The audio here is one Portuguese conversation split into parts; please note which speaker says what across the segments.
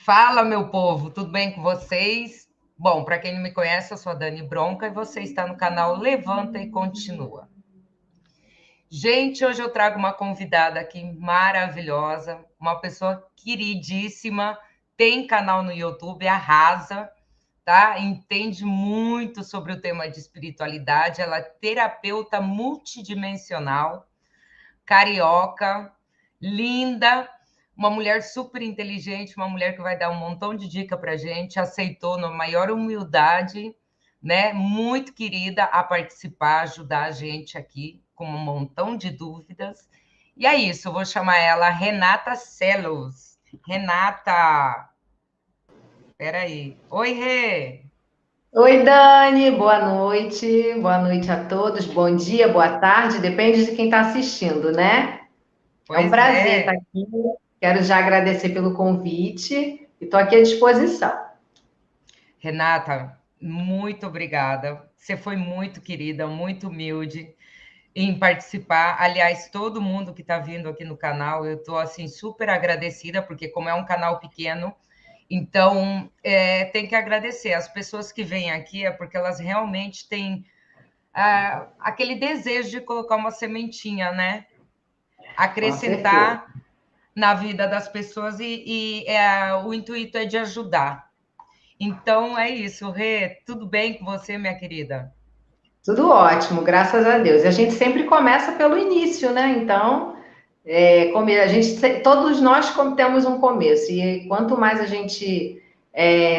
Speaker 1: Fala, meu povo, tudo bem com vocês? Bom, para quem não me conhece, eu sou a Dani Bronca e você está no canal Levanta e Continua. Gente, hoje eu trago uma convidada aqui maravilhosa, uma pessoa queridíssima, tem canal no YouTube, arrasa, tá? Entende muito sobre o tema de espiritualidade, ela é terapeuta multidimensional, carioca, linda, uma mulher super inteligente, uma mulher que vai dar um montão de dica para a gente, aceitou na maior humildade, né? Muito querida a participar, ajudar a gente aqui com um montão de dúvidas. E é isso, eu vou chamar ela Renata Celos. Renata, peraí. Oi, Rê.
Speaker 2: Oi, Dani, boa noite. Boa noite a todos. Bom dia, boa tarde, depende de quem está assistindo, né? É um
Speaker 1: Pois
Speaker 2: prazer estar
Speaker 1: é,
Speaker 2: aqui. Quero já agradecer pelo convite e estou aqui à disposição.
Speaker 1: Renata, muito obrigada. Você foi muito querida, muito humilde em participar. Aliás, todo mundo que está vindo aqui no canal, eu estou assim super agradecida, porque como é um canal pequeno, então tem que agradecer. As pessoas que vêm aqui é porque elas realmente têm aquele desejo de colocar uma sementinha, né?
Speaker 2: Com certeza.
Speaker 1: Acrescentar na vida das pessoas o intuito é de ajudar. Então é isso, Rê. Tudo bem com você, minha querida?
Speaker 2: Tudo ótimo, graças a Deus. E a gente sempre começa pelo início, né? Então, todos nós temos um começo. E quanto mais a gente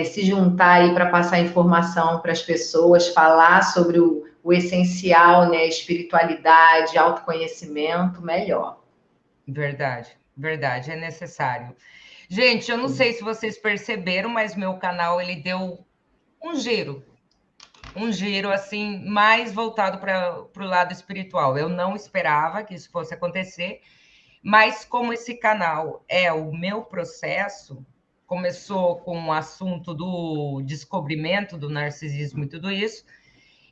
Speaker 2: se juntar aí para passar informação para as pessoas, falar sobre o essencial, né? Espiritualidade, autoconhecimento, melhor.
Speaker 1: Verdade, verdade, é necessário. Gente, eu não sei se vocês perceberam, mas meu canal ele deu um giro, um giro assim mais voltado para o lado espiritual. Eu não esperava que isso fosse acontecer, mas como esse canal é o meu processo, começou com o assunto do descobrimento do narcisismo e tudo isso,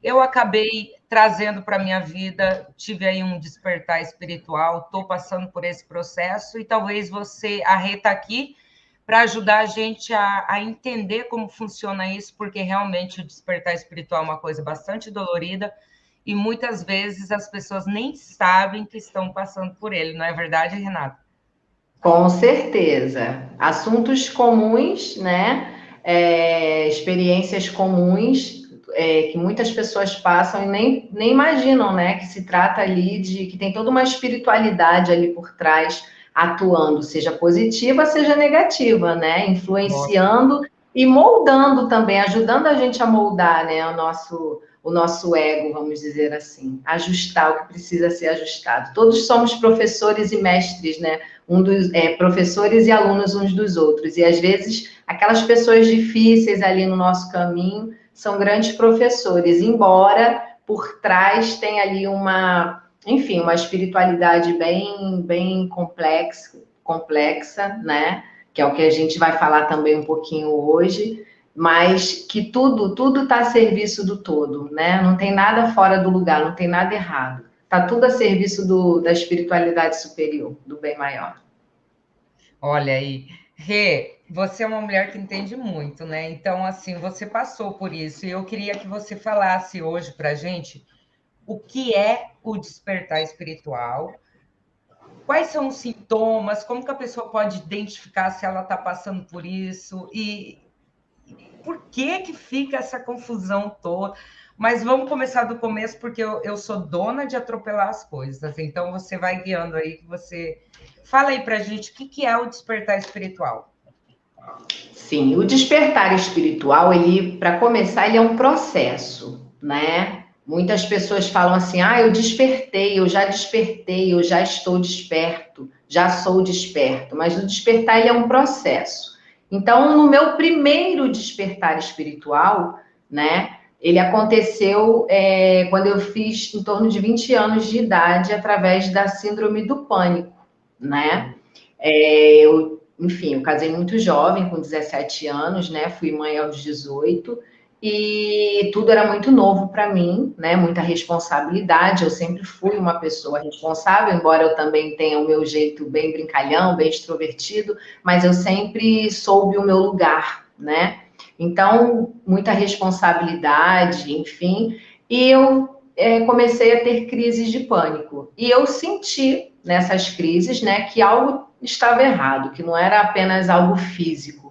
Speaker 1: eu acabei trazendo para minha vida, tive aí um despertar espiritual, estou passando por esse processo e talvez você, a Rê está aqui para ajudar a gente a entender como funciona isso, porque realmente o despertar espiritual é uma coisa bastante dolorida e muitas vezes as pessoas nem sabem que estão passando por ele, não é verdade, Renata?
Speaker 2: Com certeza. Assuntos comuns, né? Experiências comuns que muitas pessoas passam e nem imaginam, né? Que se trata ali de que tem toda uma espiritualidade ali por trás atuando, seja positiva, seja negativa, né?
Speaker 1: Nossa,
Speaker 2: Influenciando e moldando também, ajudando a gente a moldar, né? O nosso ego, vamos dizer assim, ajustar o que precisa ser ajustado. Todos somos professores e mestres, né? Professores e alunos uns dos outros. E às vezes aquelas pessoas difíceis ali no nosso caminho são grandes professores, embora por trás tenha ali enfim, uma espiritualidade bem complexa, né? Que é o que a gente vai falar também um pouquinho hoje, mas que tudo está a serviço do todo, né? Não tem nada fora do lugar, não tem nada errado. Está tudo a serviço da espiritualidade superior, do bem maior.
Speaker 1: olha aí. Rê, você é uma mulher que entende muito, né? Então, assim, você passou por isso e eu queria que você falasse hoje para gente o que é o despertar espiritual, quais são os sintomas, como que a pessoa pode identificar se ela está passando por isso e por que que fica essa confusão toda. Mas vamos começar do começo, porque eu sou dona de atropelar as coisas. Então você vai guiando aí, que você fala aí para a gente o que que é o despertar espiritual.
Speaker 2: Sim, o despertar espiritual, ele, para começar, ele é um processo, né? Muitas pessoas falam assim: "Ah, eu despertei, eu já despertei, eu já estou desperto, já sou desperto". Mas o despertar ele é um processo. Então, no meu primeiro despertar espiritual, né? Ele aconteceu quando eu fiz em torno de 20 anos de idade, através da síndrome do pânico, né? Enfim, eu casei muito jovem, com 17 anos, né? Fui mãe aos 18. e tudo era muito novo para mim, né? Muita responsabilidade. Eu sempre fui uma pessoa responsável, embora eu também tenha o meu jeito bem brincalhão, bem extrovertido, mas eu sempre soube o meu lugar, né? Então, muita responsabilidade, enfim. E eu comecei a ter crises de pânico. E eu senti nessas crises, né, que algo estava errado, que não era apenas algo físico.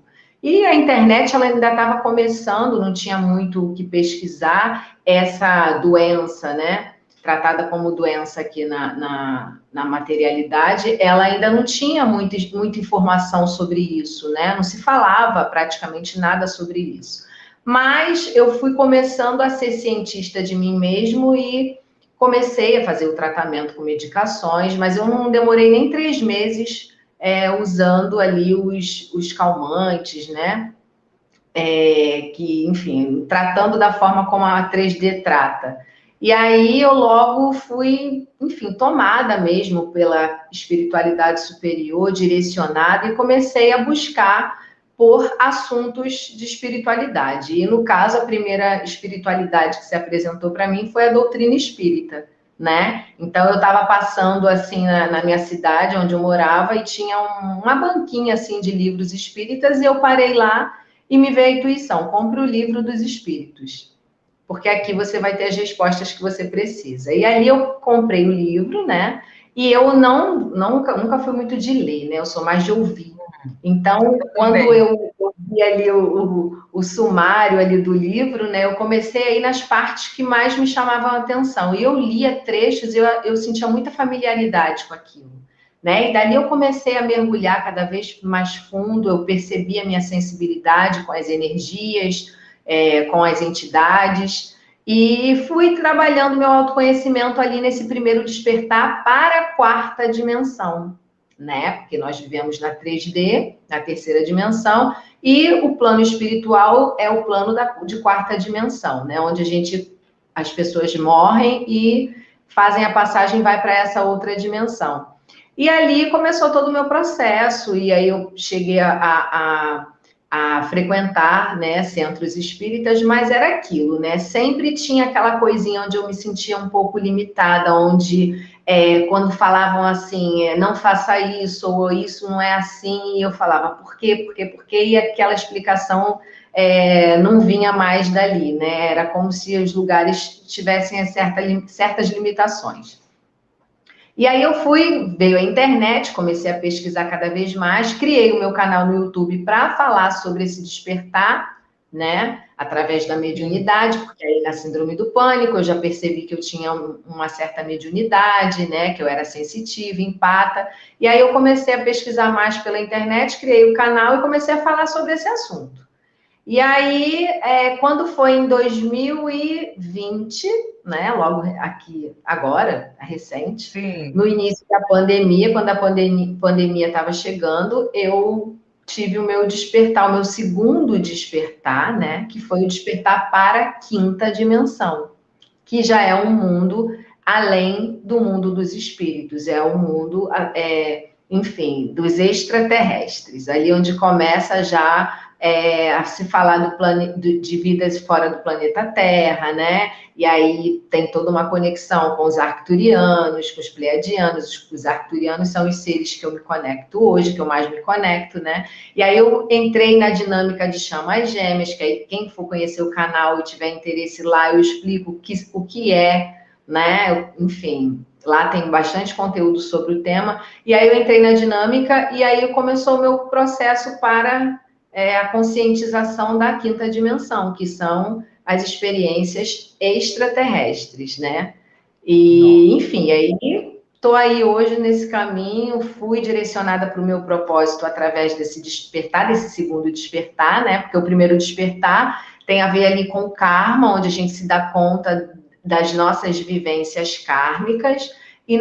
Speaker 2: E a internet, ela ainda estava começando, não tinha muito o que pesquisar essa doença, né? Tratada como doença aqui na materialidade, ela ainda não tinha muita informação sobre isso, né? Não se falava praticamente nada sobre isso. Mas eu fui começando a ser cientista de mim mesmo e comecei a fazer o tratamento com medicações, mas eu não demorei nem 3 meses usando ali os calmantes, né? Que, enfim, tratando da forma como a 3D trata. E aí eu logo fui, enfim, tomada mesmo pela espiritualidade superior, direcionada, e comecei a buscar por assuntos de espiritualidade. E, no caso, a primeira espiritualidade que se apresentou para mim foi a doutrina espírita, né? Então, eu estava passando, assim, na minha cidade, onde eu morava, e tinha uma banquinha, assim, de livros espíritas, e eu parei lá e me veio a intuição: compre o livro dos espíritos, porque aqui você vai ter as respostas que você precisa. E ali eu comprei o livro, né? E eu nunca fui muito de ler, né? Eu sou mais de ouvir. Então, quando eu ouvi ali o sumário ali do livro, né? Eu comecei a ir nas partes que mais me chamavam a atenção. E eu lia trechos e eu sentia muita familiaridade com aquilo, né? E dali eu comecei a mergulhar cada vez mais fundo, eu percebi a minha sensibilidade com as energias, com as entidades, e fui trabalhando meu autoconhecimento ali nesse primeiro despertar para a quarta dimensão, né? Porque nós vivemos na 3D, na terceira dimensão, e o plano espiritual é o plano de quarta dimensão, né? Onde as pessoas morrem e fazem a passagem e vai para essa outra dimensão. E ali começou todo o meu processo, e aí eu cheguei a frequentar, né, centros espíritas, mas era aquilo, né? Sempre tinha aquela coisinha onde eu me sentia um pouco limitada, onde quando falavam assim, não faça isso, ou isso não é assim, e eu falava, por quê, por quê, por quê? E aquela explicação não vinha mais dali, né? Era como se os lugares tivessem certas limitações. E aí veio a internet, comecei a pesquisar cada vez mais, criei o meu canal no YouTube para falar sobre esse despertar, né? Através da mediunidade, porque aí na síndrome do pânico eu já percebi que eu tinha uma certa mediunidade, né? Que eu era sensitiva, empata. E aí eu comecei a pesquisar mais pela internet, criei o canal e comecei a falar sobre esse assunto. E aí, quando foi em 2020, né, logo aqui, agora, recente,
Speaker 1: Sim.
Speaker 2: no início da pandemia, quando a pandemia estava chegando, eu tive o meu despertar, o meu segundo despertar, né, que foi o despertar para a quinta dimensão, que já é um mundo além do mundo dos espíritos, é o mundo, enfim, dos extraterrestres, ali onde começa já a se falar de vidas fora do planeta Terra, né? E aí tem toda uma conexão com os arcturianos, com os pleiadianos. Os arcturianos são os seres que eu me conecto hoje, que eu mais me conecto, né? E aí eu entrei na dinâmica de chamas gêmeas, que aí quem for conhecer o canal e tiver interesse lá, eu explico o que é, né? Enfim, lá tem bastante conteúdo sobre o tema. E aí eu entrei na dinâmica e aí começou o meu processo para a conscientização da quinta dimensão, que são as experiências extraterrestres, né? E, enfim, aí estou aí hoje nesse caminho, fui direcionada para o meu propósito através desse despertar, desse segundo despertar, né? Porque o primeiro despertar tem a ver ali com o karma, onde a gente se dá conta das nossas vivências kármicas, e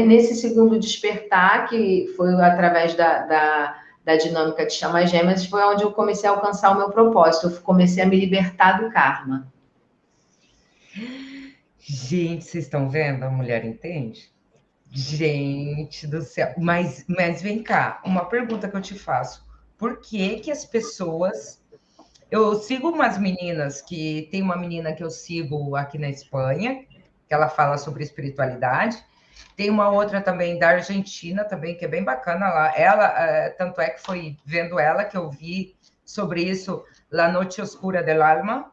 Speaker 2: nesse segundo despertar, que foi através da dinâmica de chamas gêmeas, foi onde eu comecei a alcançar o meu propósito. Eu comecei a me libertar do karma.
Speaker 1: Gente, vocês estão vendo? A mulher entende? Gente do céu. Mas vem cá, uma pergunta que eu te faço. Por que que as pessoas Eu sigo umas meninas que tem uma menina que eu sigo aqui na Espanha, que ela fala sobre espiritualidade. Tem uma outra também da Argentina também, que é bem bacana lá. Ela, tanto é que foi vendo ela que eu vi sobre isso, La Noche Oscura del Alma,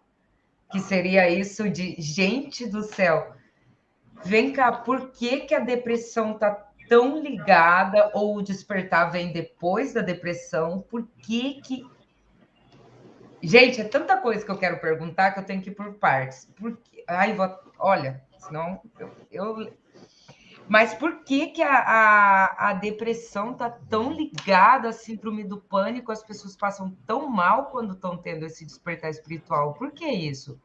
Speaker 1: que seria isso de gente do céu. Vem cá, por que que a depressão está tão ligada, ou o despertar vem depois da depressão? Por que que... Gente, é tanta coisa que eu quero perguntar que eu tenho que ir por partes. Ai, olha, senão Mas por que que a depressão está tão ligada à síndrome do pânico? As pessoas passam tão mal quando estão tendo esse despertar espiritual. Por que isso?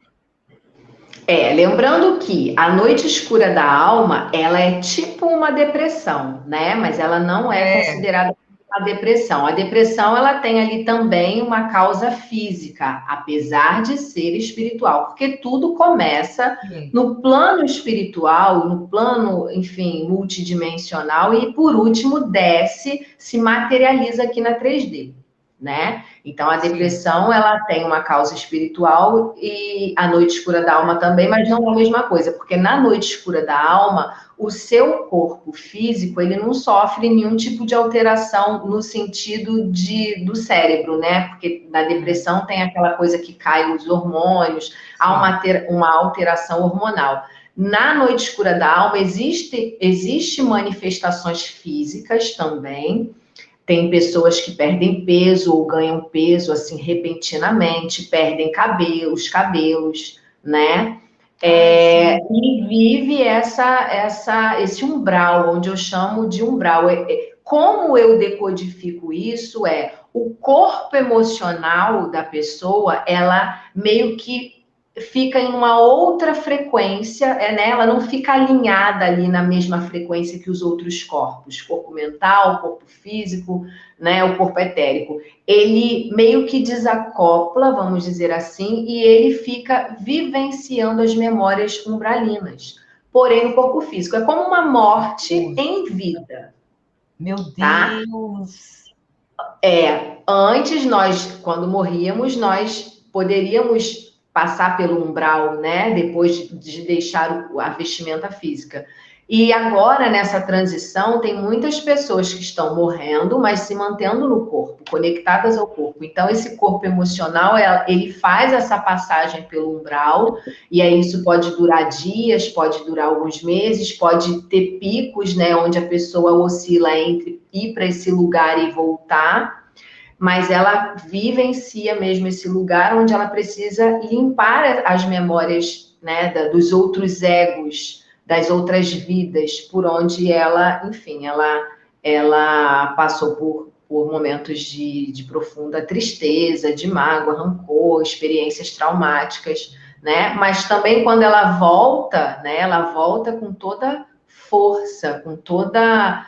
Speaker 2: Lembrando que a noite escura da alma, ela é tipo uma depressão, né? Mas ela não é considerada a depressão. A depressão, ela tem ali também uma causa física, apesar de ser espiritual, porque tudo começa no plano espiritual, no plano, enfim, multidimensional e, por último, desce, se materializa aqui na 3D. Né? Então, a depressão, ela tem uma causa espiritual e a noite escura da alma também, mas não é a mesma coisa, porque na noite escura da alma, o seu corpo físico, ele não sofre nenhum tipo de alteração no sentido do cérebro, né? Porque na depressão tem aquela coisa que cai os hormônios, há uma alteração hormonal. Na noite escura da alma, existe manifestações físicas também. Tem pessoas que perdem peso ou ganham peso assim repentinamente, perdem os cabelos, né? E vive esse umbral, onde eu chamo de umbral. Como eu decodifico isso o corpo emocional da pessoa, ela meio que fica em uma outra frequência, né? Ela não fica alinhada ali na mesma frequência que os outros corpos, corpo mental, corpo físico, né? O corpo etérico. Ele meio que desacopla, vamos dizer assim, e ele fica vivenciando as memórias umbralinas. Porém, no corpo físico. É como uma morte em vida.
Speaker 1: Meu Deus!
Speaker 2: Tá? Antes quando morríamos, nós poderíamos passar pelo umbral, né? Depois de deixar a vestimenta física. E agora, nessa transição, tem muitas pessoas que estão morrendo, mas se mantendo no corpo, conectadas ao corpo. Então, esse corpo emocional, ele faz essa passagem pelo umbral, e aí isso pode durar dias, pode durar alguns meses, pode ter picos, né? Onde a pessoa oscila entre ir para esse lugar e voltar, mas ela vivencia mesmo esse lugar onde ela precisa limpar as memórias, né, dos outros egos, das outras vidas, por onde ela, enfim, ela passou por momentos de profunda tristeza, de mágoa, rancor, experiências traumáticas, né? Mas também quando ela volta, né, ela volta com toda força, com toda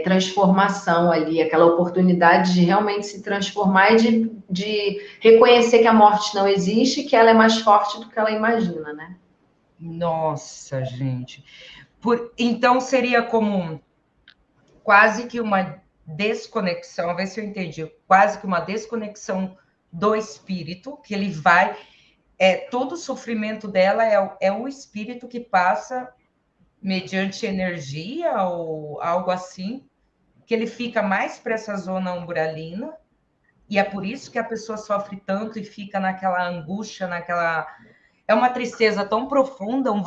Speaker 2: transformação ali, aquela oportunidade de realmente se transformar e de reconhecer que a morte não existe, que ela é mais forte do que ela imagina, né?
Speaker 1: Nossa, gente. Então, seria como quase que uma desconexão, a ver se eu entendi, quase que uma desconexão do espírito, que ele vai... todo o sofrimento dela é o espírito que passa mediante energia ou algo assim, que ele fica mais para essa zona umbralina, e é por isso que a pessoa sofre tanto e fica naquela angústia, é uma tristeza tão profunda, um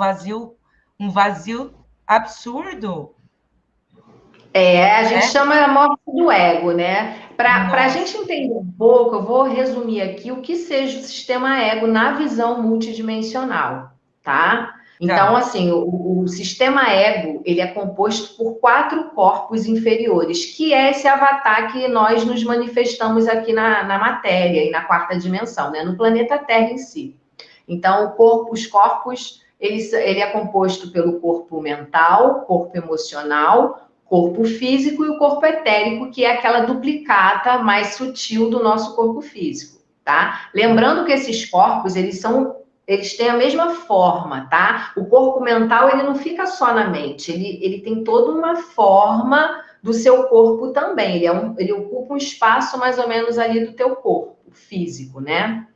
Speaker 1: vazio absurdo.
Speaker 2: A gente chama a morte do ego, né? Para a gente entender um pouco, eu vou resumir aqui o que seja o sistema ego na visão multidimensional, tá? Então, assim, o sistema ego, ele é composto por 4 corpos inferiores, que é esse avatar que nós nos manifestamos aqui na matéria e na 4ª dimensão, né? No planeta Terra em si. Então, os corpos, ele é composto pelo corpo mental, corpo emocional, corpo físico e o corpo etérico, que é aquela duplicata mais sutil do nosso corpo físico, tá? Lembrando que esses corpos, eles têm a mesma forma, tá? O corpo mental, ele não fica só na mente, ele tem toda uma forma do seu corpo também, ele ocupa um espaço mais ou menos ali do teu corpo físico, né?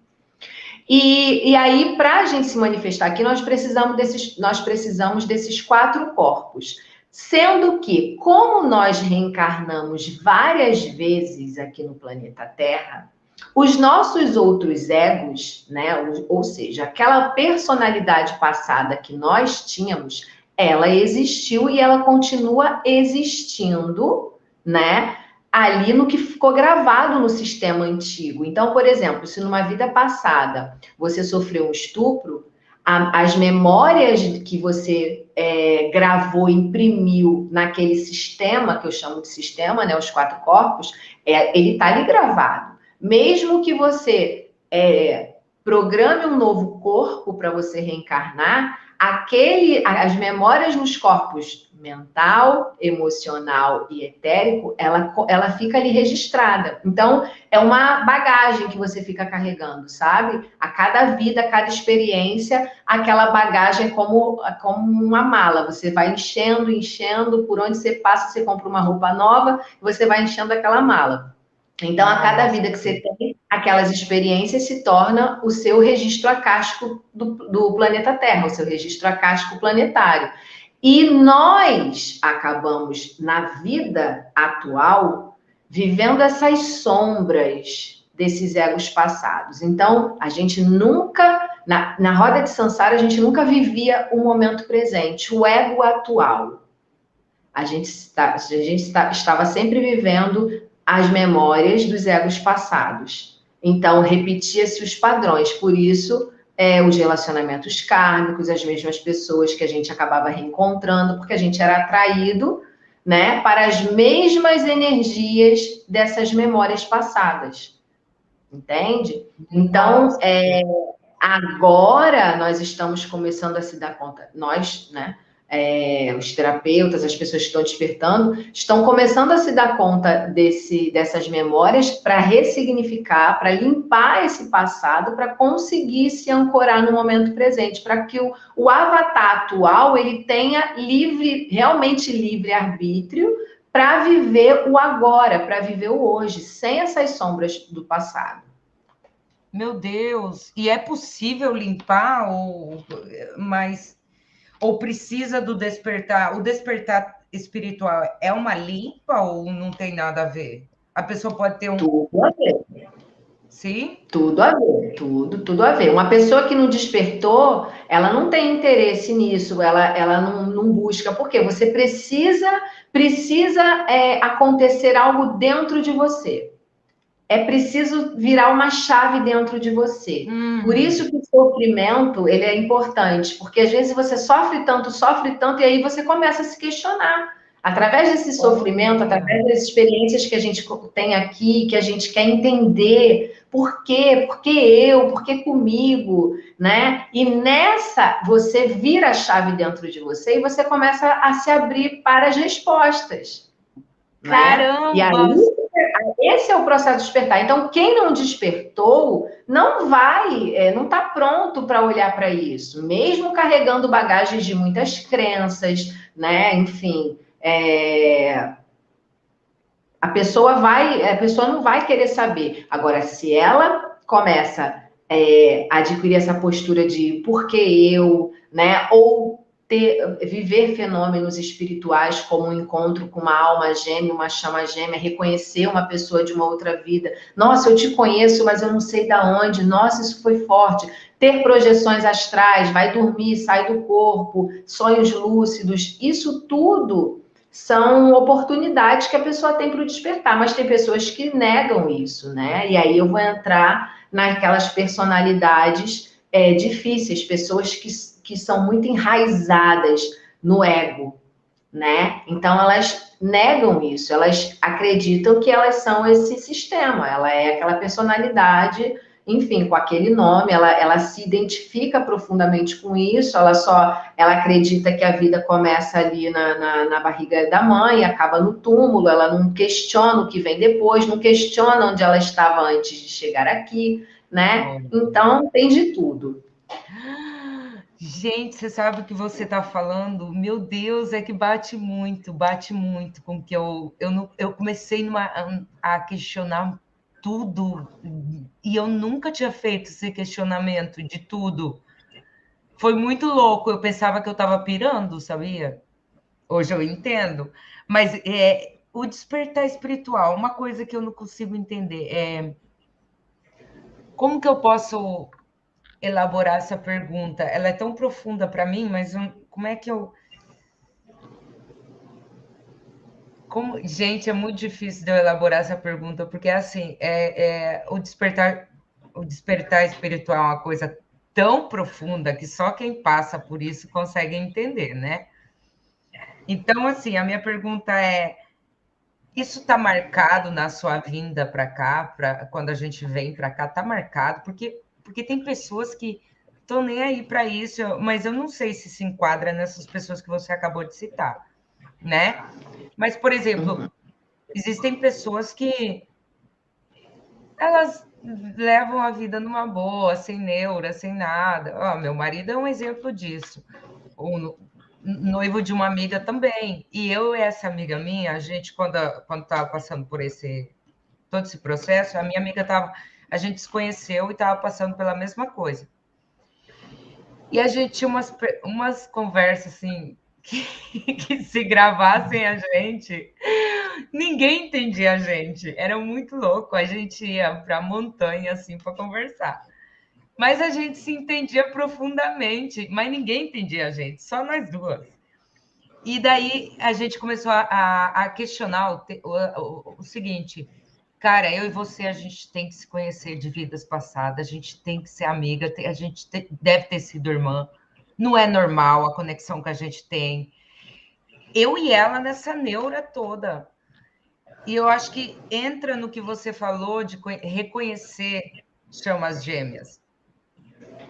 Speaker 2: E aí, para a gente se manifestar aqui, nós precisamos desses 4 corpos. Sendo que, como nós reencarnamos várias vezes aqui no planeta Terra, os nossos outros egos, né, ou seja, aquela personalidade passada que nós tínhamos, ela existiu e ela continua existindo, né? Ali no que ficou gravado no sistema antigo. Então, por exemplo, se numa vida passada você sofreu um estupro, as memórias que você gravou, imprimiu naquele sistema, que eu chamo de sistema, né, os 4 corpos, ele está ali gravado. Mesmo que você programe um novo corpo para você reencarnar, as memórias nos corpos mental, emocional e etérico, ela fica ali registrada. Então, é uma bagagem que você fica carregando, sabe? A cada vida, a cada experiência, aquela bagagem é como uma mala. Você vai enchendo, enchendo, por onde você passa, você compra uma roupa nova, você vai enchendo aquela mala. Então, a cada vida que você tem, aquelas experiências se torna o seu registro acástico do planeta Terra, o seu registro acástico planetário. E nós acabamos, na vida atual, vivendo essas sombras desses egos passados. Então, a gente nunca, na roda de Sansara, a gente nunca vivia o momento presente, o ego atual. A gente estava sempre vivendo as memórias dos egos passados. Então, repetia-se os padrões. Por isso, os relacionamentos kármicos, as mesmas pessoas que a gente acabava reencontrando, porque a gente era atraído, né, para as mesmas energias dessas memórias passadas. Entende? Então, agora nós estamos começando a se dar conta, nós, né? Os terapeutas, as pessoas que estão despertando, estão começando a se dar conta dessas memórias para ressignificar, para limpar esse passado, para conseguir se ancorar no momento presente, para que o avatar atual ele tenha realmente livre arbítrio para viver o agora, para viver o hoje, sem essas sombras do passado.
Speaker 1: Meu Deus! E é possível limpar ou precisa do despertar? O despertar espiritual é uma limpa ou não tem nada a ver? A pessoa pode ter
Speaker 2: Tudo a ver.
Speaker 1: Sim?
Speaker 2: Tudo a ver, tudo a ver. Uma pessoa que não despertou, ela não tem interesse nisso, ela não busca, porque você precisa acontecer algo dentro de você. É preciso virar uma chave dentro de você. Por isso que o sofrimento, ele é importante, porque às vezes você sofre tanto, e aí você começa a se questionar. Através desse sofrimento, através das experiências que a gente tem aqui, que a gente quer entender por quê, por que eu, por que comigo, né? E nessa, você vira a chave dentro de você e você começa a se abrir para as respostas.
Speaker 1: Caramba!
Speaker 2: Né? E aí, esse é o processo de despertar. Então, quem não despertou, não está pronto para olhar para isso, mesmo carregando bagagens de muitas crenças, né? Enfim, a pessoa não vai querer saber. Agora, se ela começa a adquirir essa postura de por que eu, né? Ou viver fenômenos espirituais como um encontro com uma alma gêmea, uma chama gêmea, reconhecer uma pessoa de uma outra vida. Nossa, eu te conheço, mas eu não sei da onde. Nossa, isso foi forte. Ter projeções astrais, vai dormir, sai do corpo, sonhos lúcidos, isso tudo são oportunidades que a pessoa tem para o despertar, mas tem pessoas que negam isso, né? E aí eu vou entrar naquelas personalidades difíceis, pessoas que são muito enraizadas no ego, né? Então elas negam isso, elas acreditam que elas são esse sistema, ela é aquela personalidade, enfim, com aquele nome, ela se identifica profundamente com isso, ela acredita que a vida começa ali na barriga da mãe, acaba no túmulo, ela não questiona o que vem depois, não questiona onde ela estava antes de chegar aqui, né? Então tem de tudo.
Speaker 1: Gente, você sabe o que você está falando? Meu Deus, é que bate muito com o que eu comecei a questionar tudo, e eu nunca tinha feito esse questionamento de tudo. Foi muito louco, eu pensava que eu estava pirando, sabia? Hoje eu entendo. Mas o despertar espiritual, uma coisa que eu não consigo entender é como que eu posso elaborar essa pergunta? Ela é tão profunda para mim, mas como é que eu. Gente, é muito difícil de eu elaborar essa pergunta, porque assim, o despertar espiritual é uma coisa tão profunda que só quem passa por isso consegue entender, né? Então, assim, a minha pergunta é: isso está marcado na sua vinda para cá, quando a gente vem para cá, está marcado, porque tem pessoas que estão nem aí para isso, mas eu não sei se enquadra nessas pessoas que você acabou de citar, né? Mas, por exemplo, existem pessoas que elas levam a vida numa boa, sem neura, sem nada. Oh, meu marido é um exemplo disso. O noivo de uma amiga também. E eu e essa amiga minha, a gente, quando estava passando por todo esse processo, a minha amiga estava. A gente se conheceu e estava passando pela mesma coisa. E a gente tinha umas conversas assim que se gravassem a gente, ninguém entendia a gente. Era muito louco. A gente ia para a montanha assim para conversar. Mas a gente se entendia profundamente, mas ninguém entendia a gente, só nós duas. E daí a gente começou a questionar o seguinte: cara, eu e você, a gente tem que se conhecer de vidas passadas, a gente tem que ser amiga, a gente deve ter sido irmã. Não é normal a conexão que a gente tem. Eu e ela nessa neura toda. E eu acho que entra no que você falou de reconhecer chamas gêmeas.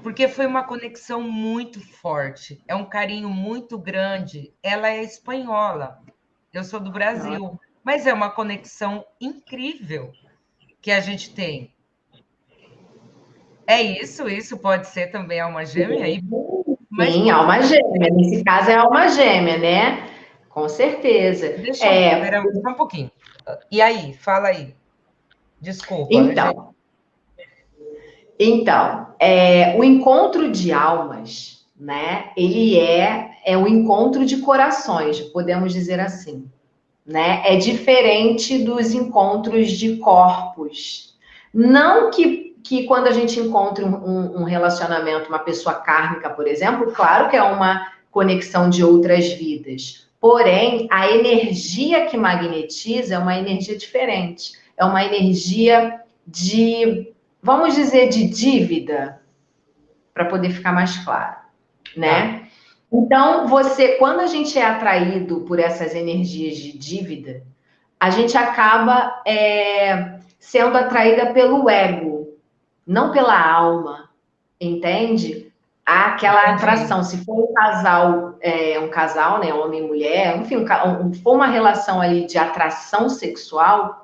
Speaker 1: Porque foi uma conexão muito forte, é um carinho muito grande. Ela é espanhola, eu sou do Brasil, mas é uma conexão incrível que a gente tem. É isso? Isso pode ser também alma gêmea? Mas
Speaker 2: Sim, alma gêmea. Nesse caso é alma gêmea, né? Com certeza.
Speaker 1: deixa eu. Espera só um pouquinho. E aí, fala aí. Desculpa.
Speaker 2: O encontro de almas, né? Ele é um encontro de corações, podemos dizer assim, né? É diferente dos encontros de corpos. Não que quando a gente encontra um relacionamento, uma pessoa kármica, por exemplo, claro que é uma conexão de outras vidas. Porém, a energia que magnetiza é uma energia diferente. É uma energia vamos dizer, de dívida, para poder ficar mais claro, né? Então, quando a gente é atraído por essas energias de dívida, a gente acaba sendo atraída pelo ego, não pela alma, entende? Há aquela atração. Se for um casal, né, homem e mulher, enfim, for uma relação ali de atração sexual,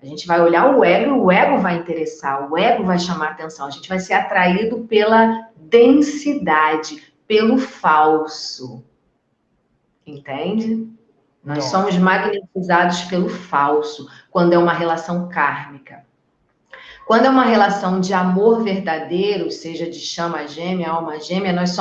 Speaker 2: a gente vai olhar o ego vai interessar, o ego vai chamar a atenção, a gente vai ser atraído pela densidade, pelo falso, entende? Nós somos magnetizados pelo falso, quando é uma relação kármica. Quando é uma relação de amor verdadeiro, seja de chama gêmea, alma gêmea, nós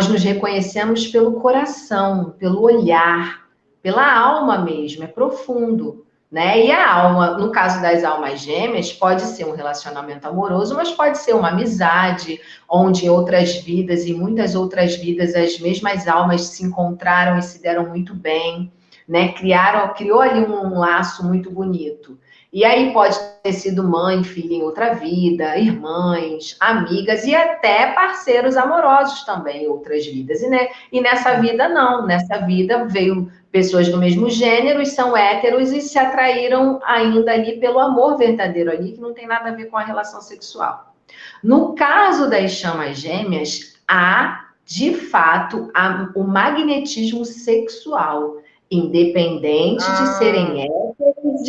Speaker 2: nos reconhecemos pelo coração, pelo olhar, pela alma mesmo, é profundo, né? E a alma, no caso das almas gêmeas, pode ser um relacionamento amoroso, mas pode ser uma amizade, onde em outras vidas e muitas outras vidas as mesmas almas se encontraram e se deram muito bem, né? Criou ali um laço muito bonito. E aí pode ter sido mãe, filha em outra vida, irmãs, amigas e até parceiros amorosos também em outras vidas. E nessa vida não, nessa vida veio pessoas do mesmo gênero e são héteros e se atraíram ainda ali pelo amor verdadeiro ali, que não tem nada a ver com a relação sexual. No caso das chamas gêmeas, há, de fato, o magnetismo sexual, independente de serem héteros,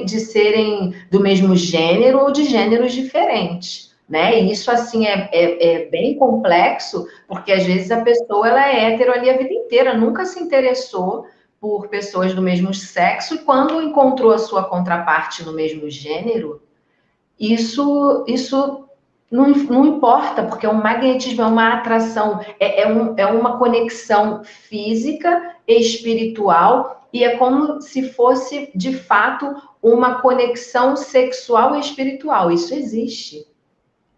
Speaker 2: de serem do mesmo gênero ou de gêneros diferentes, né? E isso, assim, é bem complexo, porque às vezes a pessoa ela é hétero ali a vida inteira, nunca se interessou por pessoas do mesmo sexo, e quando encontrou a sua contraparte no mesmo gênero, isso não importa, porque o magnetismo é uma atração, é uma conexão física e espiritual, e é como se fosse, de fato, uma conexão sexual e espiritual. Isso existe.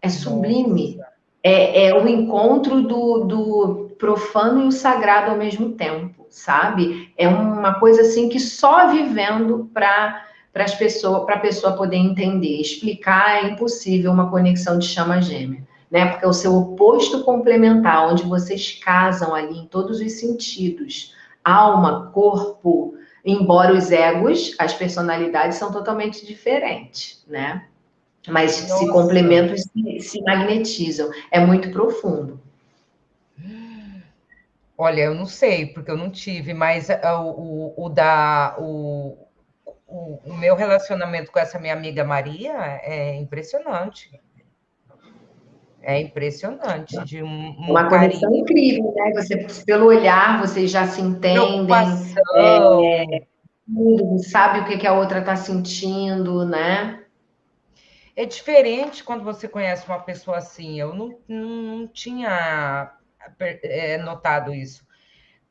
Speaker 2: É sublime.
Speaker 1: Nossa.
Speaker 2: É o encontro do profano e o sagrado ao mesmo tempo, sabe? É uma coisa assim que só vivendo para a pessoa poder entender. Explicar é impossível uma conexão de chama gêmea, né? Porque é o seu oposto complementar, onde vocês casam ali em todos os sentidos, alma, corpo, embora os egos, as personalidades são totalmente diferentes, né? Mas se
Speaker 1: Nossa.
Speaker 2: complementam e se magnetizam. É muito profundo.
Speaker 1: Olha, eu não sei, porque eu não tive, mas o meu relacionamento com essa minha amiga Maria é impressionante. É impressionante, de um
Speaker 2: Uma conexão
Speaker 1: carinho,
Speaker 2: incrível, né? Você, pelo olhar, vocês já se entendem,
Speaker 1: preocupação.
Speaker 2: tudo, sabe o que que a outra está sentindo, né?
Speaker 1: É diferente quando você conhece uma pessoa assim. Eu não tinha notado isso.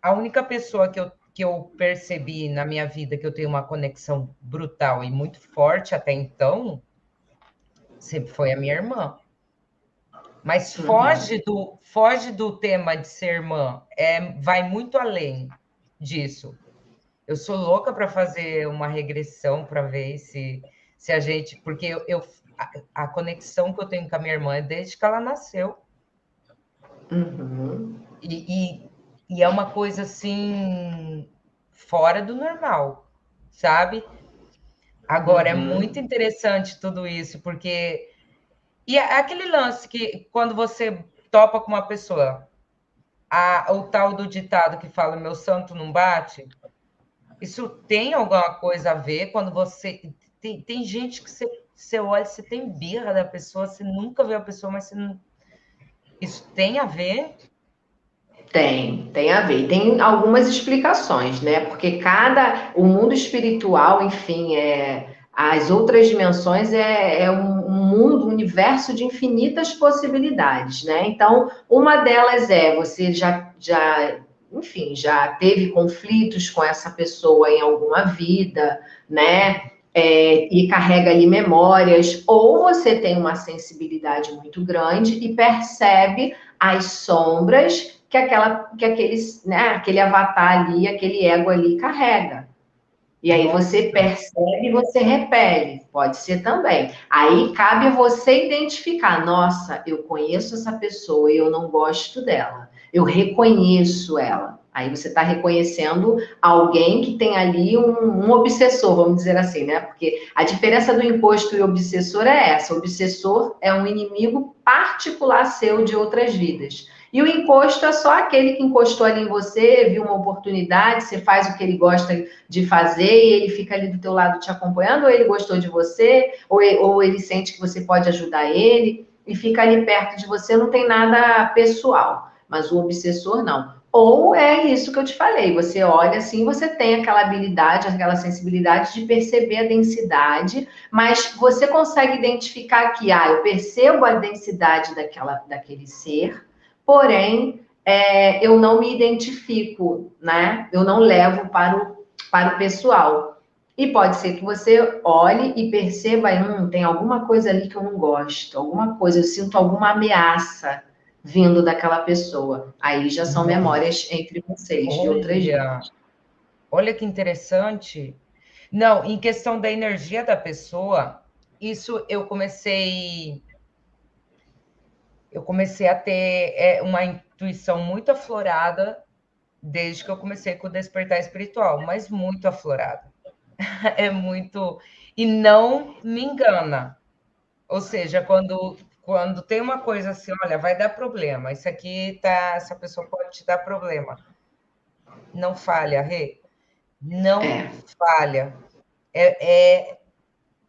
Speaker 1: A única pessoa que eu percebi na minha vida que eu tenho uma conexão brutal e muito forte até então, sempre foi a minha irmã. Mas
Speaker 2: Uhum.
Speaker 1: foge do tema de ser irmã, vai muito além disso. Eu sou louca para fazer uma regressão para ver se a gente. Porque a conexão que eu tenho com a minha irmã é desde que ela nasceu.
Speaker 2: Uhum.
Speaker 1: E é uma coisa assim, fora do normal, sabe? Agora, é muito
Speaker 2: Uhum.
Speaker 1: interessante tudo isso, porque. E é aquele lance que quando você topa com uma pessoa, o tal do ditado que fala meu santo não bate, isso tem alguma coisa a ver quando você. Tem gente que você olha, você tem birra da pessoa, você nunca viu a pessoa, mas você não. Isso tem a ver?
Speaker 2: Tem a ver. E tem algumas explicações, né? Porque o mundo espiritual, enfim, as outras dimensões é um mundo, um universo de infinitas possibilidades, né? Então, uma delas você enfim, já teve conflitos com essa pessoa em alguma vida, né? E carrega ali memórias, ou você tem uma sensibilidade muito grande e percebe as sombras aquele avatar ali, aquele ego ali carrega. E aí você
Speaker 1: Nossa,
Speaker 2: percebe e você repele, pode ser também. Aí cabe a você identificar, nossa, eu conheço essa pessoa e eu não gosto dela. Eu reconheço ela. Aí você está reconhecendo alguém que tem ali um obsessor, vamos dizer assim, né? Porque a diferença do imposto e obsessor é essa: o obsessor é um inimigo particular seu de outras vidas. E o encosto é só aquele que encostou ali em você, viu uma oportunidade, você faz o que ele gosta de fazer e ele fica ali do teu lado te acompanhando, ou ele gostou de você, ou ele sente que você pode ajudar ele e fica ali perto de você, não tem nada pessoal. Mas o obsessor não. Ou é isso que eu te falei, você olha assim, você tem aquela habilidade, aquela sensibilidade de perceber a densidade, mas você consegue identificar que, eu percebo a densidade daquele ser, porém, eu não me identifico, né? Eu não levo para o pessoal. E pode ser que você olhe e perceba, tem alguma coisa ali que eu não gosto, alguma coisa, eu sinto alguma ameaça vindo daquela pessoa. Aí já são
Speaker 1: nossa,
Speaker 2: memórias entre vocês, de outras
Speaker 1: olha,
Speaker 2: vidas.
Speaker 1: olha que interessante. Não, em questão da energia da pessoa, isso eu comecei a ter uma intuição muito aflorada desde que eu comecei com o despertar espiritual, mas muito aflorada. É muito. E não me engana. Ou seja, quando tem uma coisa assim, olha, vai dar problema, isso aqui tá, essa pessoa pode te dar problema. Não falha, Rê. Não
Speaker 2: É.
Speaker 1: falha. É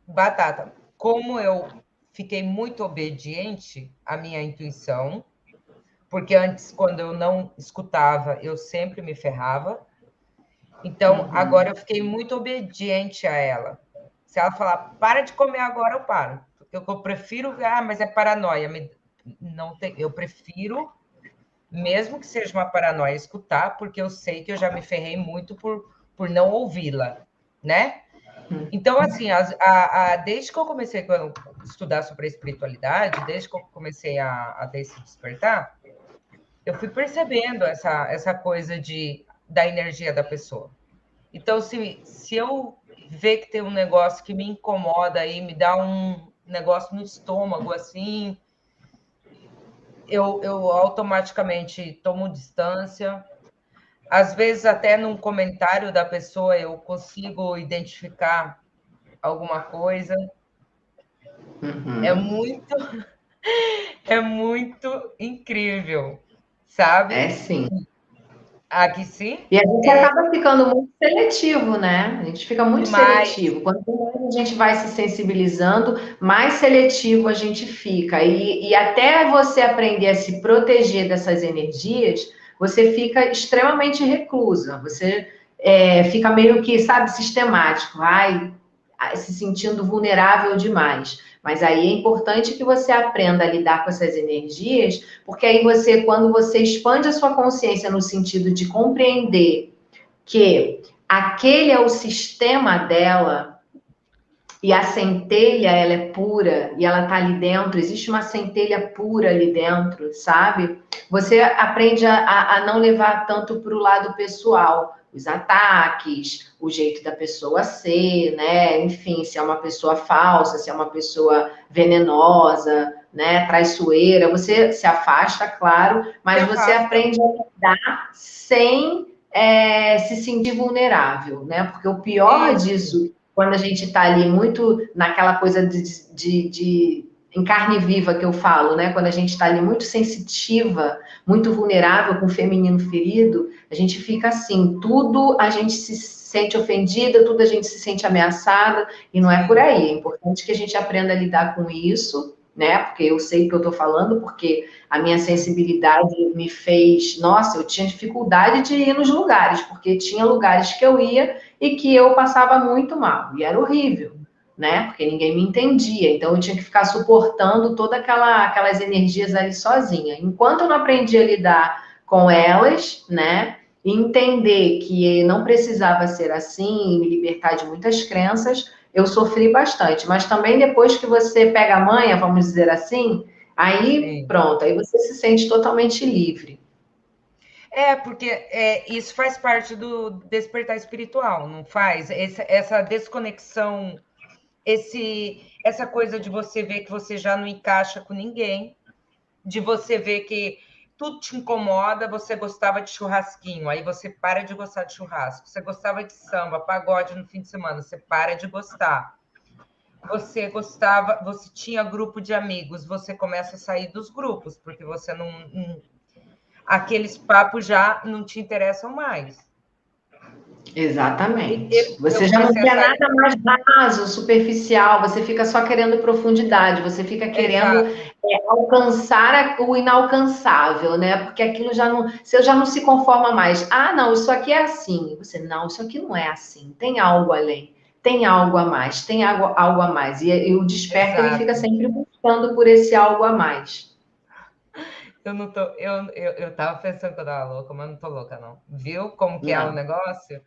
Speaker 1: batata. Como eu fiquei muito obediente à minha intuição, porque antes, quando eu não escutava, eu sempre me ferrava. Então, agora eu fiquei muito obediente a ela. Se ela falar, para de comer agora, eu paro. Porque eu prefiro, mas é paranoia. Não tem, eu prefiro, mesmo que seja uma paranoia, escutar, porque eu sei que eu já me ferrei muito por não ouvi-la, né? Então, assim, desde que eu comecei a estudar sobre a espiritualidade, desde que eu comecei a ter esse despertar, eu fui percebendo essa coisa da energia da pessoa. Então, se eu ver que tem um negócio que me incomoda aí, me dá um negócio no estômago, assim, eu automaticamente tomo distância. Às vezes, até num comentário da pessoa, eu consigo identificar alguma coisa. É muito, é muito incrível,
Speaker 2: É
Speaker 1: sabe?
Speaker 2: sim.
Speaker 1: Aqui sim,
Speaker 2: E a gente acaba ficando muito seletivo, né? A gente fica muito
Speaker 1: demais.
Speaker 2: seletivo. Quanto mais a gente vai se sensibilizando, mais seletivo a gente fica. E até você aprender a se proteger dessas energias, você fica extremamente reclusa. Você fica meio que, sabe, sistemático. Ai, se sentindo vulnerável demais. Mas aí é importante que você aprenda a lidar com essas energias, porque aí você, quando você expande a sua consciência no sentido de compreender que aquele é o sistema dela e a centelha ela é pura e ela tá ali dentro, existe uma centelha pura ali dentro, sabe? Você aprende a não levar tanto para o lado pessoal, os ataques, o jeito da pessoa ser, né? Enfim, se é uma pessoa falsa, se é uma pessoa venenosa, né? Traiçoeira, você se afasta, claro,
Speaker 1: Se
Speaker 2: mas você
Speaker 1: afasta.
Speaker 2: aprende a lidar sem se sentir vulnerável, né? Porque o pior
Speaker 1: Isso.
Speaker 2: disso quando a gente está ali muito naquela coisa de em carne viva que eu falo, né? Quando a gente está ali muito sensitiva, muito vulnerável com o feminino ferido, a gente fica assim, tudo a gente se sente ofendida, tudo a gente se sente ameaçada, e não é por aí. É importante que a gente aprenda a lidar com isso, né? Porque eu sei o que eu estou falando, porque a minha sensibilidade me fez, nossa, eu tinha dificuldade de ir nos lugares, porque tinha lugares que eu ia e que eu passava muito mal, e era horrível, né? Porque ninguém me entendia, então eu tinha que ficar suportando todas aquelas energias ali sozinha. Enquanto eu não aprendi a lidar com elas, né? E entender que não precisava ser assim, me libertar de muitas crenças, eu sofri bastante. Mas também depois que você pega a manha, vamos dizer assim, aí
Speaker 1: Sim.
Speaker 2: pronto, aí você se sente totalmente livre.
Speaker 1: Porque isso faz parte do despertar espiritual, não faz? Essa desconexão, essa coisa de você ver que você já não encaixa com ninguém, de você ver que tudo te incomoda, você gostava de churrasquinho, aí você para de gostar de churrasco. Você gostava de samba, pagode no fim de semana, você para de gostar. Você tinha grupo de amigos, você começa a sair dos grupos, porque você não aqueles papos já não te interessam mais.
Speaker 2: Exatamente.
Speaker 1: Eu
Speaker 2: Você já não
Speaker 1: comecei a
Speaker 2: quer
Speaker 1: sair.
Speaker 2: nada mais raso, superficial, você fica só querendo profundidade, você fica querendo
Speaker 1: Exato,
Speaker 2: alcançar o inalcançável, né? Porque aquilo já não, você já não se conforma mais. Ah, não, isso aqui é assim. Você, não, isso aqui não é assim. Tem algo além, tem algo a mais, tem algo a mais. E o desperta, ele fica
Speaker 1: exato.
Speaker 2: sempre buscando por esse algo a mais.
Speaker 1: Eu não tô. Eu tava pensando que eu tava louca, mas não tô louca, não. Viu como que é o
Speaker 2: Não.
Speaker 1: negócio?